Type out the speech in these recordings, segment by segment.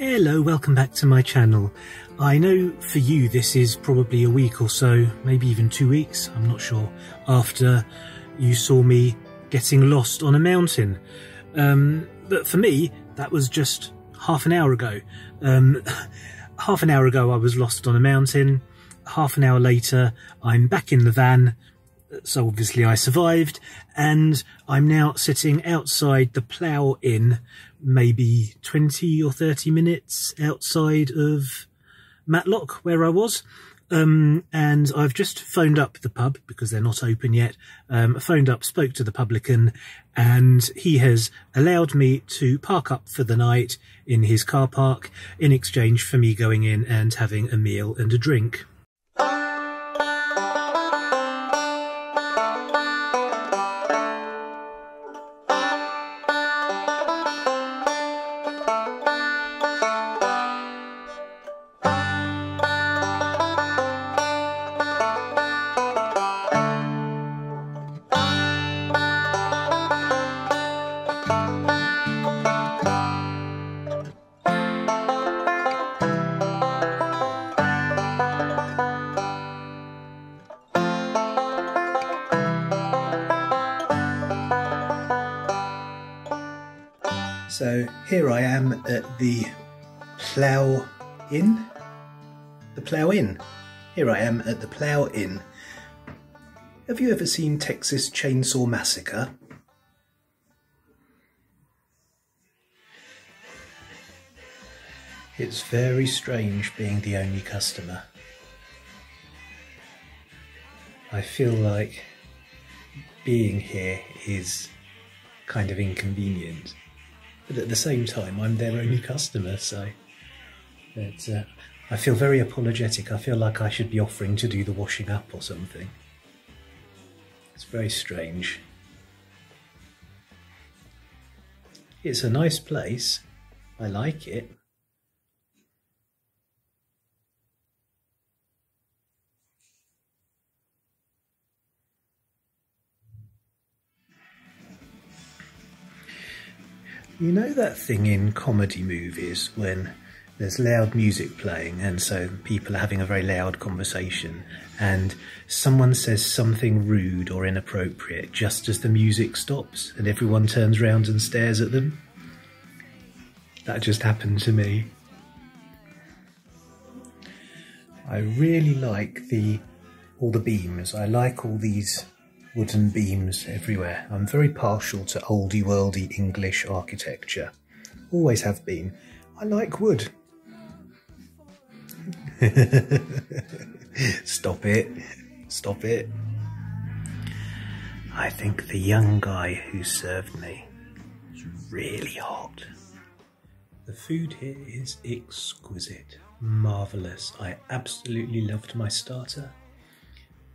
Hello, welcome back to my channel. I know for you this is probably a week or so, maybe even 2 weeks, I'm not sure, after you saw me getting lost on a mountain. But for me, that was just half an hour ago. Half an hour ago I was lost on a mountain. Half an hour later I'm back in the van, so obviously I survived, and I'm now sitting outside the Plough Inn, maybe 20 or 30 minutes outside of Matlock where I was. And I've just phoned up the pub because they're not open yet. Phoned up, spoke to the publican, and he has allowed me to park up for the night in his car park in exchange for me going in and having a meal and a drink. So here I am at the Plough Inn. The Plough Inn. Here I am at the Plough Inn. Have you ever seen Texas Chainsaw Massacre? It's very strange being the only customer. I feel like being here is kind of inconvenient. But at the same time, I'm their only customer, so I feel very apologetic. I feel like I should be offering to do the washing up or something. It's very strange. It's a nice place. I like it. You know that thing in comedy movies when there's loud music playing and so people are having a very loud conversation and someone says something rude or inappropriate just as the music stops and everyone turns around and stares at them? That just happened to me. I really like all the beams. I like all these wooden beams everywhere. I'm very partial to oldie worldy English architecture. Always have been. I like wood. Stop it. Stop it. I think the young guy who served me is really hot. The food here is exquisite. Marvellous. I absolutely loved my starter.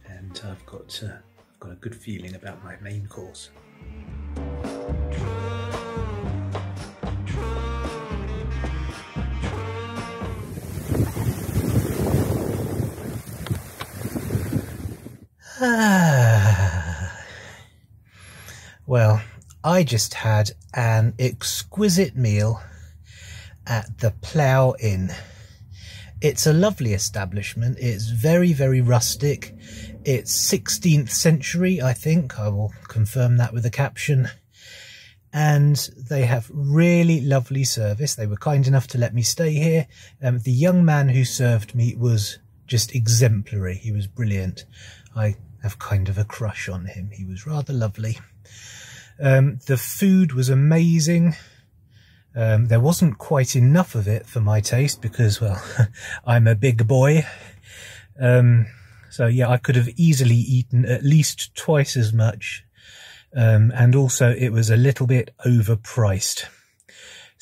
And I've got a good feeling about my main course. Well, I just had an exquisite meal at the Plough Inn. It's a lovely establishment. It's very, very rustic. It's 16th century, I think. I will confirm that with a caption. And they have really lovely service. They were kind enough to let me stay here. The young man who served me was just exemplary. He was brilliant. I have kind of a crush on him. He was rather lovely. The food was amazing. There wasn't quite enough of it for my taste because, well, I'm a big boy. So yeah, I could have easily eaten at least twice as much. And also it was a little bit overpriced.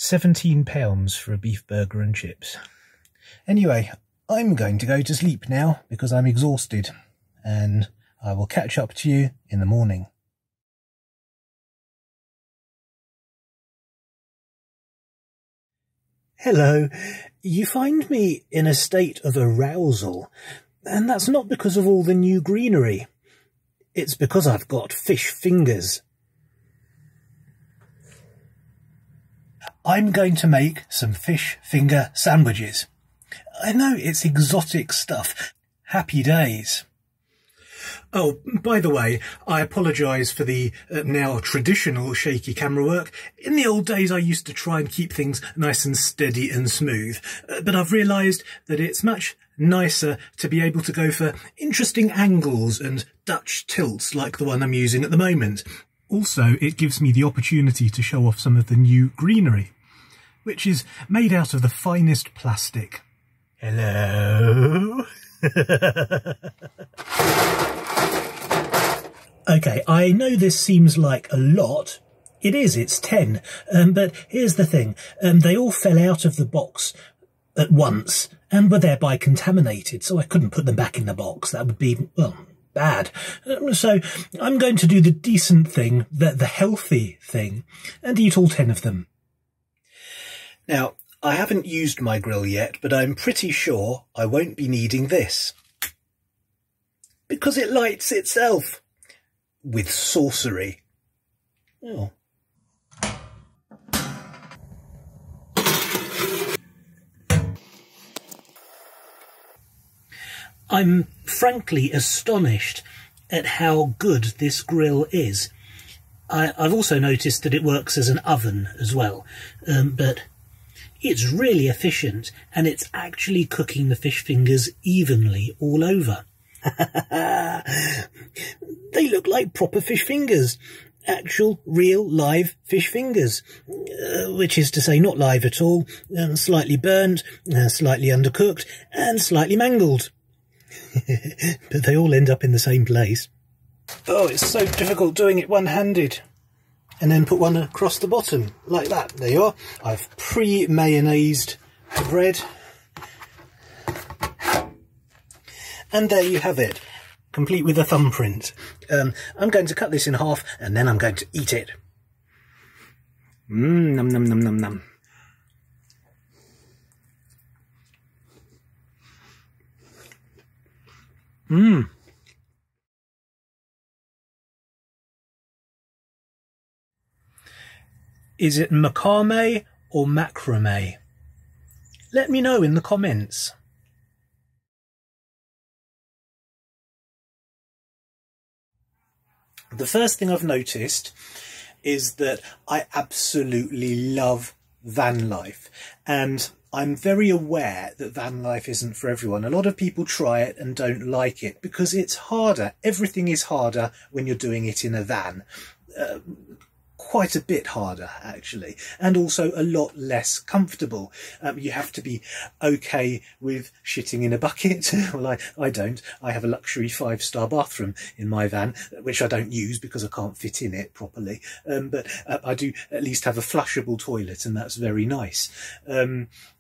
£17 for a beef burger and chips. Anyway, I'm going to go to sleep now because I'm exhausted, and I will catch up to you in the morning. Hello. You find me in a state of arousal, and that's not because of all the new greenery. It's because I've got fish fingers. I'm going to make some fish finger sandwiches. I know it's exotic stuff. Happy days. Oh, by the way, I apologise for the now traditional shaky camera work. In the old days I used to try and keep things nice and steady and smooth, but I've realised that it's much nicer to be able to go for interesting angles and Dutch tilts like the one I'm using at the moment. Also, it gives me the opportunity to show off some of the new greenery, which is made out of the finest plastic. Hello? Okay, I know this seems like a lot. It is, it's 10. But here's the thing. They all fell out of the box at once and were thereby contaminated, so I couldn't put them back in the box. That would be, well, bad. So I'm going to do the decent thing, the healthy thing, and eat all 10 of them. Now, I haven't used my grill yet, but I'm pretty sure I won't be needing this, because it lights itself with sorcery. Oh. I'm frankly astonished at how good this grill is. I've also noticed that it works as an oven as well, but it's really efficient, and it's actually cooking the fish fingers evenly all over. They look like proper fish fingers. Actual, real, live fish fingers. Which is to say not live at all, slightly burnt, slightly undercooked, and slightly mangled. But they all end up in the same place. Oh, it's so difficult doing it one-handed. And then put one across the bottom, like that. There you are. I've pre-mayonnaised the bread. And there you have it, complete with a thumbprint. I'm going to cut this in half, and then I'm going to eat it. Num num num num num. Is it macrame or macrame? Let me know in the comments. The first thing I've noticed is that I absolutely love van life, and I'm very aware that van life isn't for everyone. A lot of people try it and don't like it because it's harder. Everything is harder when you're doing it in a van. Quite a bit harder, actually, and also a lot less comfortable. You have to be okay with shitting in a bucket. Well, I don't. I have a luxury 5-star bathroom in my van, which I don't use because I can't fit in it properly. But I do at least have a flushable toilet, and that's very nice.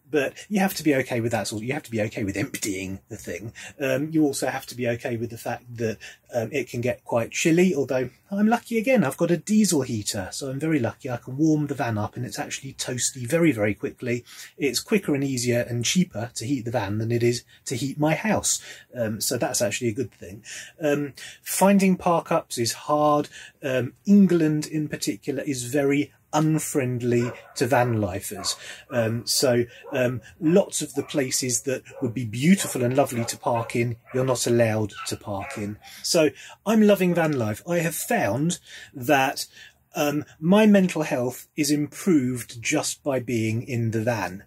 But you have to be okay with that sort. You have to be okay with emptying the thing. You also have to be okay with the fact that it can get quite chilly, although I'm lucky again. I've got a diesel heater, so I'm very lucky. I can warm the van up and it's actually toasty very, very quickly. It's quicker and easier and cheaper to heat the van than it is to heat my house. So that's actually a good thing. Finding park-ups is hard. England in particular is very unfriendly to van lifers. So lots of the places that would be beautiful and lovely to park in, you're not allowed to park in. So I'm loving van life. I have found that my mental health is improved just by being in the van.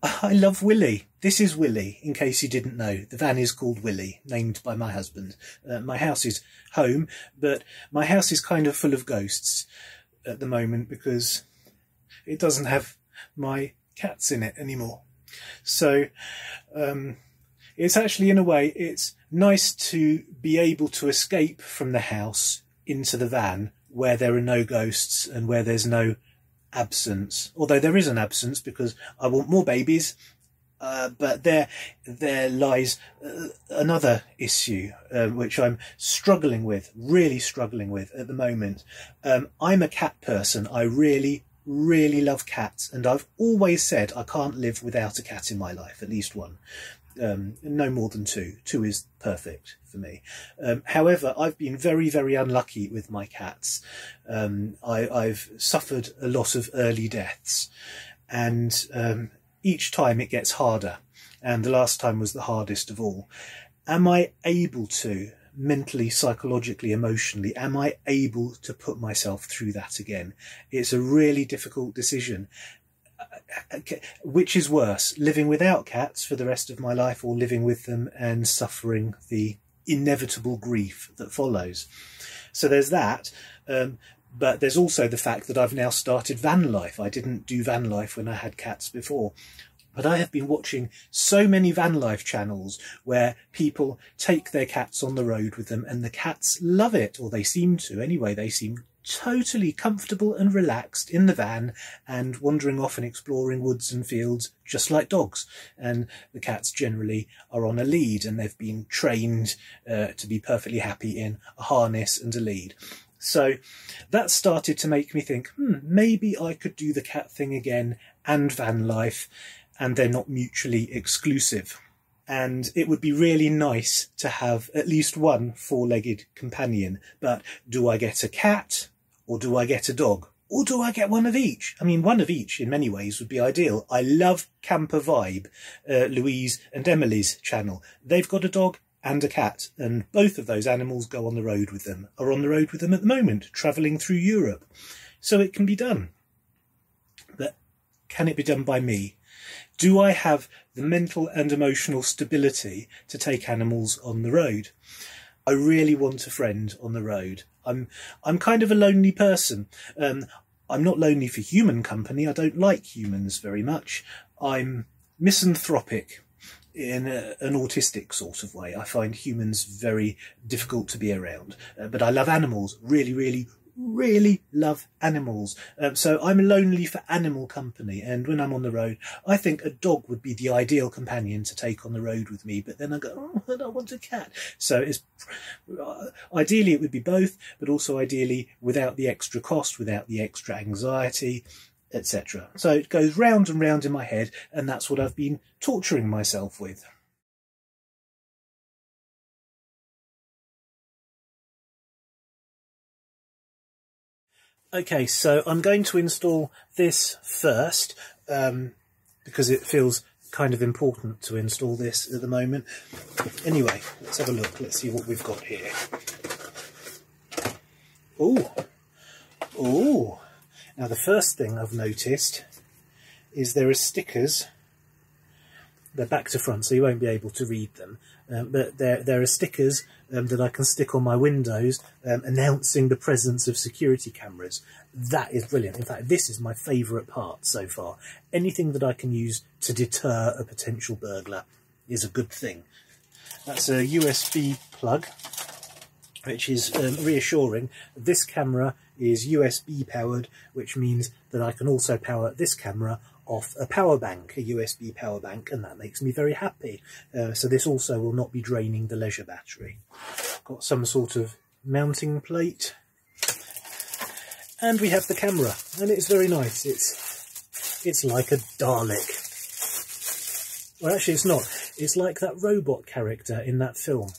I love Willie. This is Willie, in case you didn't know. The van is called Willie, named by my husband. My house is home, but my house is kind of full of ghosts at the moment because it doesn't have my cats in it anymore. So it's actually, in a way, it's nice to be able to escape from the house into the van where there are no ghosts and where there's no absence, although there is an absence because I want more babies. But there lies another issue, which I'm struggling with, really struggling with at the moment. I'm a cat person. I really love cats, and I've always said I can't live without a cat in my life, at least one. No more than two. Two is perfect for me. However, I've been very unlucky with my cats. I've suffered a lot of early deaths, and each time it gets harder, and the last time was the hardest of all. Am I able to, mentally, psychologically, emotionally, am I able to put myself through that again? It's a really difficult decision. Which is worse, living without cats for the rest of my life, or living with them and suffering the inevitable grief that follows? So there's that. But there's also the fact that I've now started van life. I didn't do van life when I had cats before. But I have been watching so many van life channels where people take their cats on the road with them, and the cats love it, or they seem to anyway. They seem totally comfortable and relaxed in the van and wandering off and exploring woods and fields just like dogs. And the cats generally are on a lead, and they've been trained to be perfectly happy in a harness and a lead. So that started to make me think, maybe I could do the cat thing again and van life, and they're not mutually exclusive. And it would be really nice to have at least one four-legged companion. But do I get a cat, or do I get a dog? Or do I get one of each? I mean, one of each in many ways would be ideal. I love Campervan, Louise and Emily's channel. They've got a dog and a cat, and both of those animals go on the road with them, are on the road with them at the moment, travelling through Europe. So it can be done. But can it be done by me? Do I have the mental and emotional stability to take animals on the road? I really want a friend on the road. I'm kind of a lonely person. I'm not lonely for human company. I don't like humans very much. I'm misanthropic in an autistic sort of way. I find humans very difficult to be around, but I love animals, really love animals. So I'm lonely for animal company, and when I'm on the road, I think a dog would be the ideal companion to take on the road with me, but then I go, oh, I don't want a cat. So it's ideally it would be both, but also ideally without the extra cost, without the extra anxiety, etc. So it goes round and round in my head, and that's what I've been torturing myself with. Okay, so I'm going to install this first, because it feels kind of important to install this at the moment. Anyway, let's have a look. Let's see what we've got here. Ooh. Now, the first thing I've noticed is there are stickers. They're back to front, so you won't be able to read them. But there are stickers that I can stick on my windows announcing the presence of security cameras. That is brilliant. In fact, this is my favourite part so far. Anything that I can use to deter a potential burglar is a good thing. That's a USB plug, which is reassuring. This camera is USB powered, which means that I can also power this camera off a power bank, a USB power bank, and that makes me very happy. So this also will not be draining the leisure battery. Got some sort of mounting plate, and we have the camera, and it's very nice. It's like a Dalek. Well, actually it's not. It's like that robot character in that film.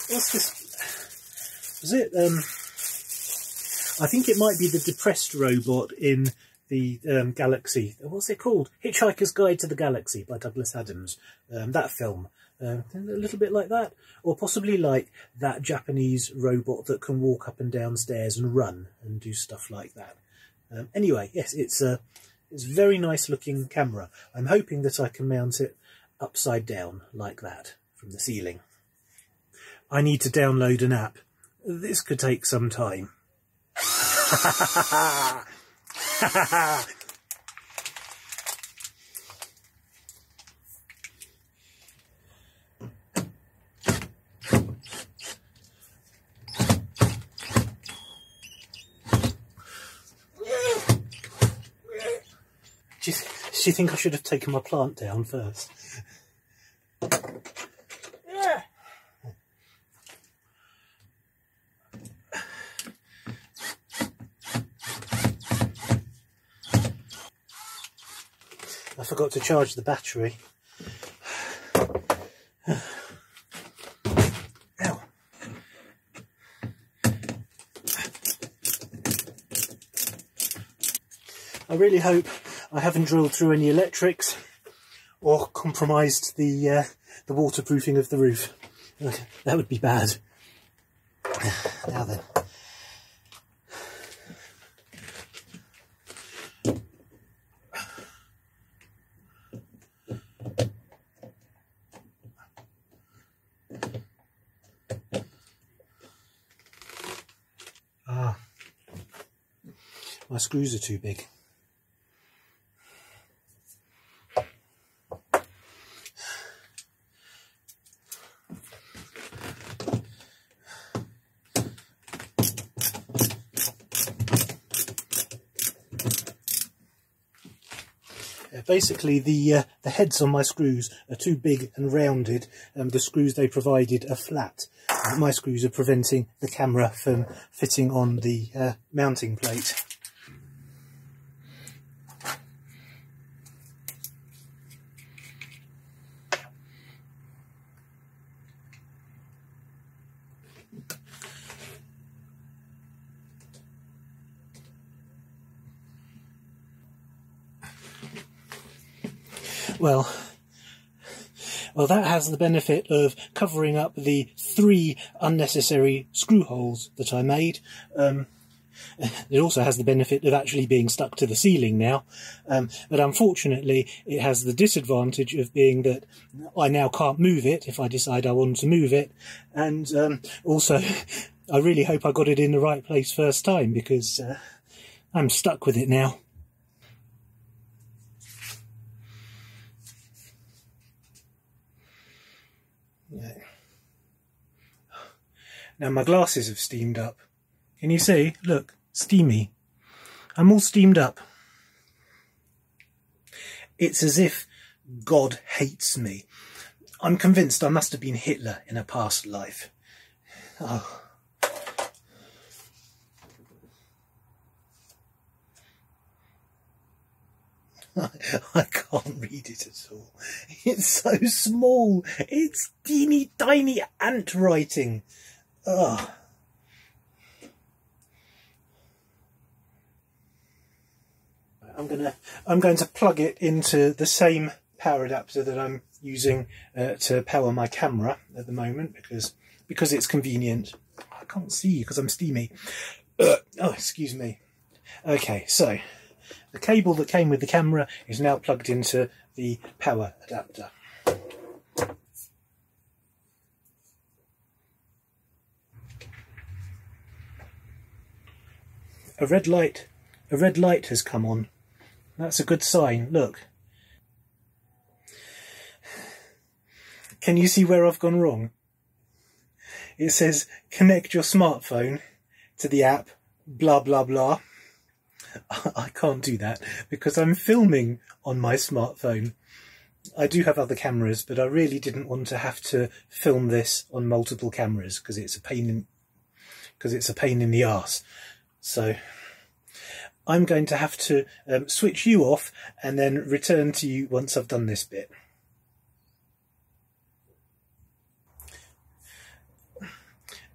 What's this? Was it? I think it might be the depressed robot in the Galaxy. What's it called? Hitchhiker's Guide to the Galaxy by Douglas Adams. That film. A little bit like that. Or possibly like that Japanese robot that can walk up and down stairs and run and do stuff like that. Anyway, yes, it's a very nice looking camera. I'm hoping that I can mount it upside down like that from the ceiling. I need to download an app. This could take some time. Do you think I should have taken my plant down first? Yeah. I forgot to charge the battery. Ow. I really hope I haven't drilled through any electrics or compromised the waterproofing of the roof. That would be bad. Now then. Ah, my screws are too big. Basically, the heads on my screws are too big and rounded. The screws they provided are flat. My screws are preventing the camera from fitting on the mounting plate. Well, that has the benefit of covering up the 3 unnecessary screw holes that I made. It also has the benefit of actually being stuck to the ceiling now, but unfortunately it has the disadvantage of being that I now can't move it if I decide I want to move it, and also I really hope I got it in the right place first time, because I'm stuck with it now. Now my glasses have steamed up. Can you see? Look, steamy. I'm all steamed up. It's as if God hates me. I'm convinced I must have been Hitler in a past life. Oh. I can't read it at all. It's so small. It's teeny tiny ant writing. Ugh. I'm going to plug it into the same power adapter that I'm using to power my camera at the moment, because it's convenient. I can't see because I'm steamy. Oh, excuse me. Okay, so the cable that came with the camera is now plugged into the power adapter. A red light has come on. That's a good sign. Look. Can you see where I've gone wrong? It says connect your smartphone to the app, blah blah blah. I can't do that because I'm filming on my smartphone. I do have other cameras, but I really didn't want to have to film this on multiple cameras because it's a pain in the arse. So I'm going to have to switch you off and then return to you once I've done this bit.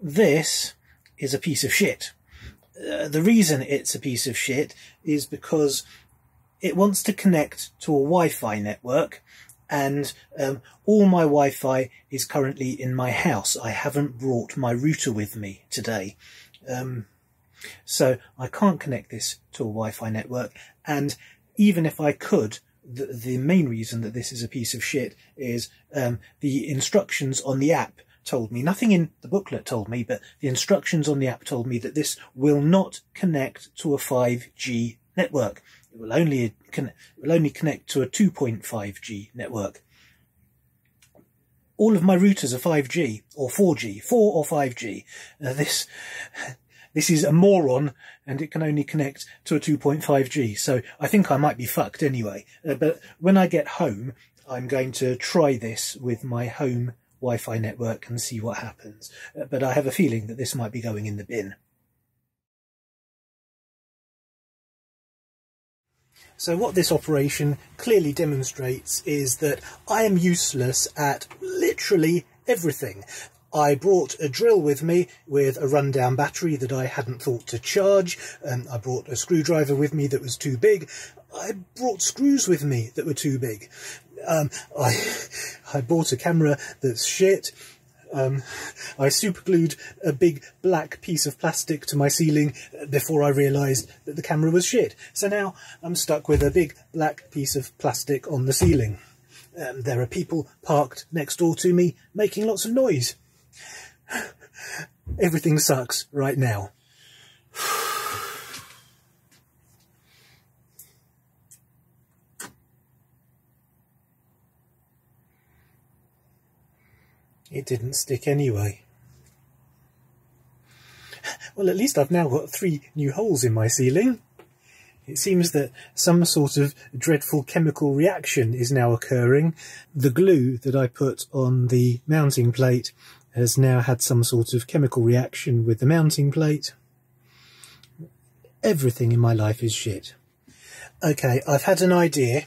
This is a piece of shit. The reason it's a piece of shit is because it wants to connect to a Wi-Fi network, and all my Wi-Fi is currently in my house. I haven't brought my router with me today. So I can't connect this to a Wi-Fi network, and even if I could, the main reason that this is a piece of shit is the instructions on the app told me, nothing in the booklet told me, but the instructions on the app told me that this will not connect to a 5G network. It will only connect to a 2.5G network. All of my routers are 5G or 4G, 4 or 5G. This This is a moron, and it can only connect to a 2.5G, so I think I might be fucked anyway. But when I get home, I'm going to try this with my home Wi-Fi network and see what happens. But I have a feeling that this might be going in the bin. So what this operation clearly demonstrates is that I am useless at literally everything. I brought a drill with me with a rundown battery that I hadn't thought to charge. I brought a screwdriver with me that was too big. I brought screws with me that were too big. I bought a camera that's shit. I superglued a big black piece of plastic to my ceiling before I realised that the camera was shit. So now I'm stuck with a big black piece of plastic on the ceiling. There are people parked next door to me making lots of noise. Everything sucks right now. It didn't stick anyway. Well, at least I've now got 3 new holes in my ceiling. It seems that some sort of dreadful chemical reaction is now occurring. The glue that I put on the mounting plate has now had some sort of chemical reaction with the mounting plate. Everything in my life is shit. Okay, I've had an idea.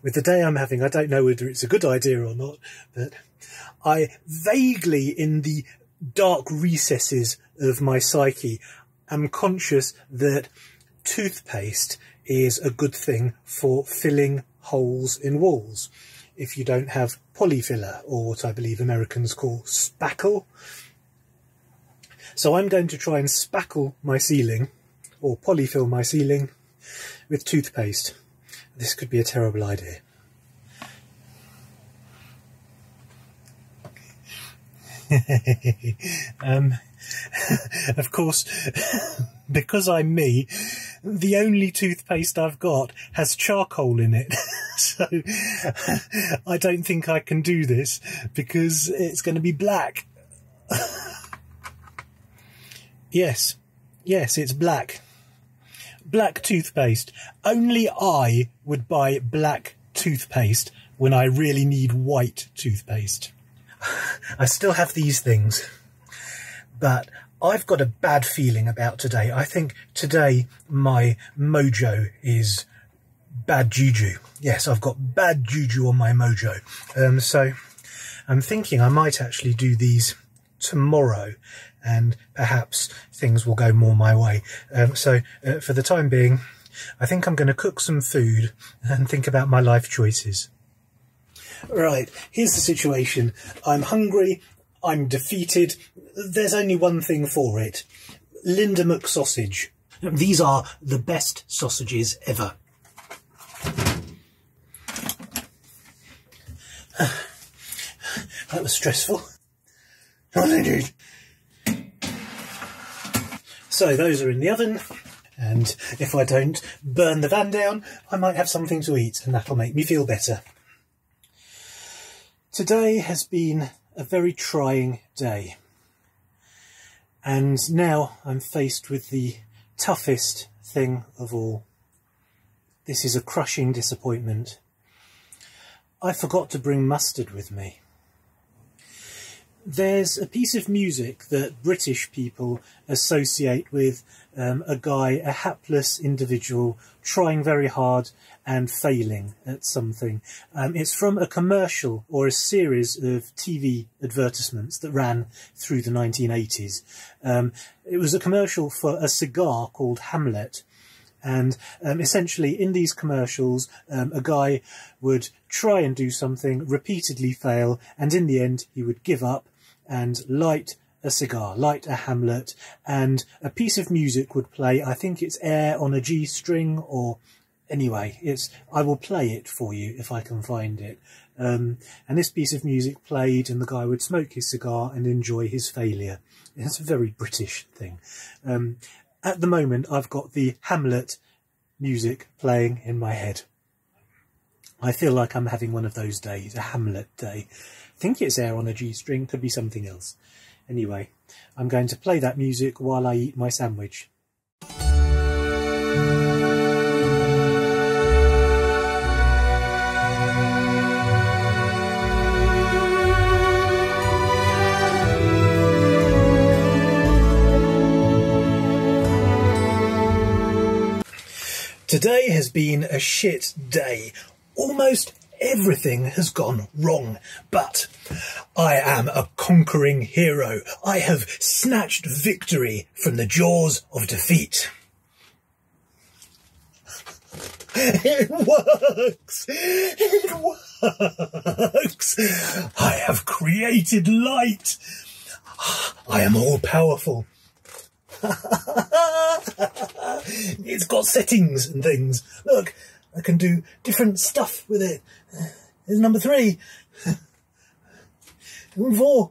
With the day I'm having, I don't know whether it's a good idea or not, but I vaguely, in the dark recesses of my psyche, am conscious that toothpaste is a good thing for filling holes in walls. If you don't have polyfiller, or what I believe Americans call spackle. So I'm going to try and spackle my ceiling, or polyfill my ceiling, with toothpaste. This could be a terrible idea. Of course, because I'm me, the only toothpaste I've got has charcoal in it. So I don't think I can do this because it's going to be black. Yes, it's black. Black toothpaste. Only I would buy black toothpaste when I really need white toothpaste. I still have these things, but I've got a bad feeling about today. I think today my mojo is bad juju. Yes, I've got bad juju on my mojo. So I'm thinking I might actually do these tomorrow, and perhaps things will go more my way. So for the time being, I think I'm going to cook some food and think about my life choices. Right, here's the situation. I'm hungry, I'm defeated. There's only one thing for it. Linda McSausage. These are the best sausages ever. That was stressful. So those are in the oven, and if I don't burn the van down, I might have something to eat, and that'll make me feel better. Today has been a very trying day, and now I'm faced with the toughest thing of all. This is a crushing disappointment. I forgot to bring mustard with me. There's a piece of music that British people associate with a guy, a hapless individual, trying very hard and failing at something. It's from a commercial or a series of TV advertisements that ran through the 1980s. It was a commercial for a cigar called Hamlet. And essentially in these commercials, a guy would try and do something, repeatedly fail, and in the end he would give up and light a cigar, light a Hamlet, and a piece of music would play. I think it's Air on a G string, or anyway, I will play it for you if I can find it. And this piece of music played, and the guy would smoke his cigar and enjoy his failure. It's a very British thing. At the moment, I've got the Hamlet music playing in my head. I feel like I'm having one of those days, a Hamlet day. I think it's Air on a G string, could be something else. Anyway, I'm going to play that music while I eat my sandwich. Today has been a shit day. Almost everything has gone wrong, but I am a conquering hero. I have snatched victory from the jaws of defeat. It works! It works! I have created light. I am all powerful. It's got settings and things. Look, I can do different stuff with it. Here's number 3. Number 4.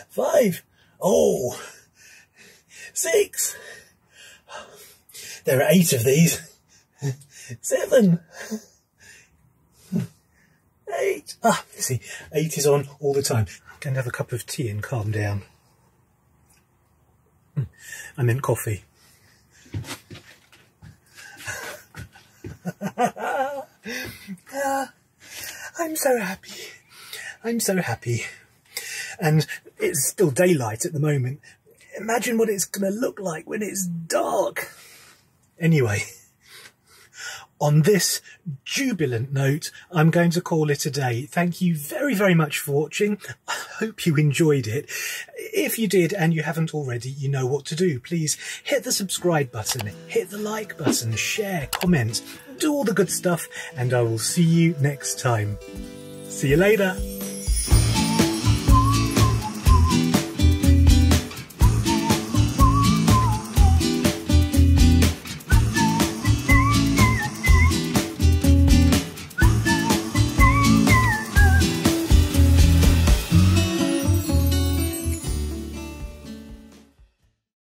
5. Oh. 6. There are 8 of these. 7. 8. Ah, you see, 8 is on all the time. I'm going to have a cup of tea and calm down. I meant coffee. I'm so happy. I'm so happy. And it's still daylight at the moment. Imagine what it's going to look like when it's dark. Anyway, on this jubilant note, I'm going to call it a day. Thank you very, very much for watching. I hope you enjoyed it. If you did and you haven't already, you know what to do. Please hit the subscribe button, hit the like button, share, comment, do all the good stuff, and I will see you next time. See you later.